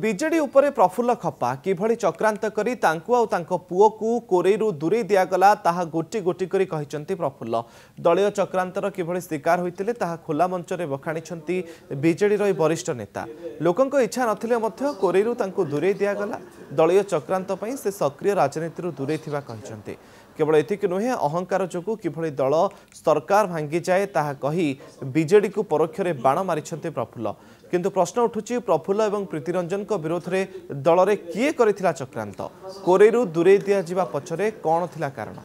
BJD ଉପରେ ପ୍ରଫୁଲ୍ଲ ଖପା କିଭଳି ଚକ୍ରାନ୍ତ କରି ତାଙ୍କୁ ଆଉ ତାଙ୍କ ପୁଅକୁ କୋରେଇରୁ ଦୂରେଇ ଦିଆଗଲା ତାହା ଗୋଟି ଗୋଟି କରି କହିଛନ୍ତି ପ୍ରଫୁଲ୍ଲ। ଦଳୀୟ ଚକ୍ରାନ୍ତର କିଭଳି ଶିକାର ହୋଇଥିଲେ ତାହା ଖୋଲା ମଞ୍ଚରେ ବଖାଣିଛନ୍ତି ବିଜେଡିର ଏହି ବରିଷ୍ଠ ନେତା। ଲୋକଙ୍କ ଇଚ୍ଛା ନଥିଲେ ମଧ୍ୟ କୋରେଇରୁ ତାଙ୍କୁ ଦୂରେଇ ଦିଆଗଲା। ଦଳୀୟ ଚକ୍ରାନ୍ତ ପାଇଁ ସେ ସକ୍ରିୟ ରାଜନୀତିରୁ ଦୂରେଇ ଥିବା କହିଛନ୍ତି। केवल एतिक नुहे अहंकार जोगु किभଳି दल सरकार भांगी जाए ताहा कही बीजेडी को परोक्ष बाण मारिछन्ते प्रफुल्ल। किंतु प्रश्न उठुची प्रफुल्ल एवं प्रीतिरंजन को विरोध रे दल रे किए करिथिला चक्रांत कोरेरु दूरे दिया जिबा पछरे कोन थिला कारण।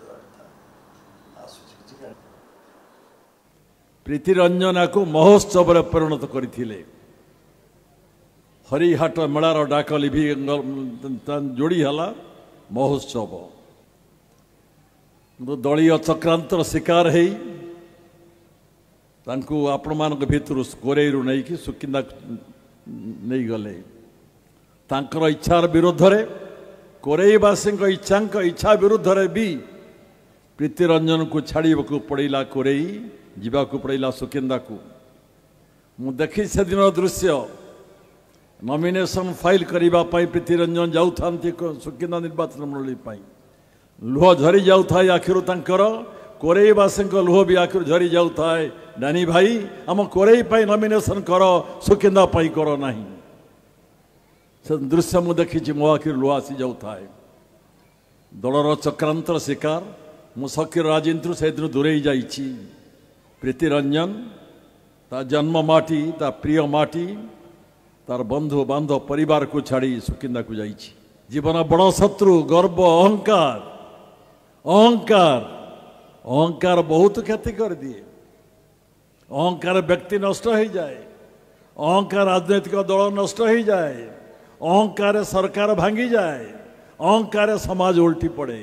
प्रीतिरंजन को महोत्सव रे परिणत करथिले। हरिहाट मेलार डाक लिभि जोड़ी हला महोत्सव दलीय चक्रांतर शिकार है आपण मान भितर कोरेरु नहीं कि सुकिंदा नहीं गले इच्छार विरोध रे कोरेईवासी इच्छा विरुद्ध रे भी प्रीतिरंजन को छाड़ी पड़ेगा कोरेई जीवाकू पड़ेगा सुकिंदा को मु देखी से दिन दृश्य नॉमिनेशन फाइल करने प्रीतिरंजन जाऊ सुकिंदा निर्वाचन मंडली लुह झरी जाऊ थाए आखिर तांकर कोरेईवासी लुह भी आखिर झरी जाऊ थाए नानी भाई आम कोरेई पाई नॉमिनेशन कर सुकिंदा पाई कर नहीं से दृश्य मु देखी मो आखिर लुह आसी जाऊ थाए दलर चक्रांतर शिकार मु सखीर राजनीति से दिन दूरे जाइछि। प्रीतिरंजन ता जन्म माटी ता प्रिय माटी तार बंधु बांधव परिवार को छाड़ी सुकिंदा को जाइछि। जीवन बड़ शत्रु गर्व अहंकार अहंकार अहंकार बहुत क्षति कर दिए। अहंकार व्यक्ति नष्ट हो जाए अहंकार राजनैतिक दल नष्ट हो जाए अहंकार सरकार भांगी जाए अहंकार समाज उल्टी पड़े।